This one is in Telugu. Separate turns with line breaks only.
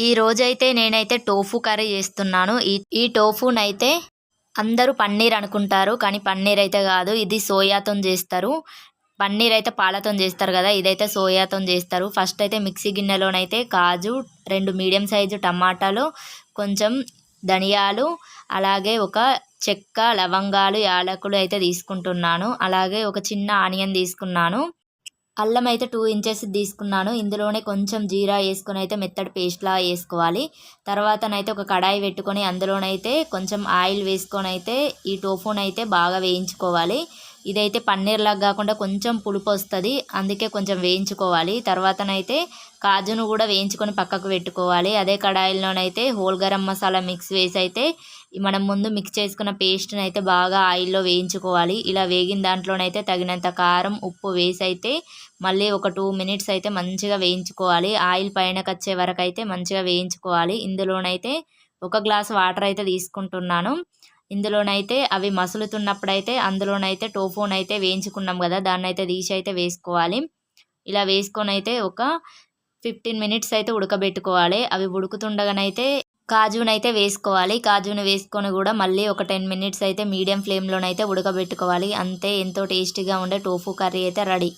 ఈ రోజైతే నేనైతే టోఫు కర్రీ చేస్తున్నాను. ఈ టోఫునైతే అందరూ పన్నీర్ అనుకుంటారు. కానీ పన్నీర్ అయితే కాదు. ఇది సోయాతోని చేస్తారు. పన్నీర్ అయితే పాలతోని చేస్తారు కదా. ఇదైతే సోయాతోని చేస్తారు. ఫస్ట్ అయితే మిక్సీ గిన్నెలోనైతే కాజు, 2 మీడియం సైజు టమాటాలు, కొంచెం ధనియాలు, అలాగే ఒక చెక్క, లవంగాలు, యాలకులు అయితే తీసుకుంటున్నాను. అలాగే ఒక చిన్న ఆనియన్ తీసుకున్నాను. అల్లం అయితే 2 ఇంచెస్ తీసుకున్నాను. ఇందులోనే కొంచెం జీరా వేసుకొని అయితే మెత్తటి పేస్ట్లా వేసుకోవాలి. తర్వాతనైతే ఒక కడాయి పెట్టుకొని అందులోనైతే కొంచెం ఆయిల్ వేసుకొని అయితే ఈ టోఫునైతే బాగా వేయించుకోవాలి. ఇదైతే పన్నీర్ లాగా కాకుండా కొంచెం పులుపు వస్తుంది, అందుకే కొంచెం వేయించుకోవాలి. తర్వాతనైతే కాజును కూడా వేయించుకొని పక్కకు పెట్టుకోవాలి. అదే కడాయిలోనైతే హోల్ గరం మసాలా మిక్స్ వేసి అయితే మనం ముందు మిక్స్ చేసుకున్న పేస్ట్ని అయితే బాగా ఆయిల్లో వేయించుకోవాలి. ఇలా వేగిన దాంట్లోనైతే తగినంత కారం, ఉప్పు వేసి అయితే మళ్ళీ ఒక 2 మినిట్స్ అయితే మంచిగా వేయించుకోవాలి. ఆయిల్ పైనకి వచ్చే వరకు అయితే మంచిగా వేయించుకోవాలి. ఇందులోనైతే ఒక గ్లాస్ వాటర్ అయితే తీసుకుంటున్నాను. ఇందులోనైతే అవి మసులుతున్నప్పుడైతే అందులోనైతే టోఫునైతే వేయించుకున్నాం కదా, దాన్నైతే తీసి అయితే వేసుకోవాలి. ఇలా వేసుకొని అయితే ఒక 15 మినిట్స్ అయితే ఉడకబెట్టుకోవాలి. అవి ఉడుకుతుండగానైతే కాజునైతే వేసుకోవాలి. కాజును వేసుకొని కూడా మళ్ళీ ఒక 10 మినిట్స్ అయితే మీడియం ఫ్లేమ్లోనైతే ఉడకబెట్టుకోవాలి. అంతే, ఎంతో టేస్టీగా ఉండే టోఫు కర్రీ అయితే రెడీ.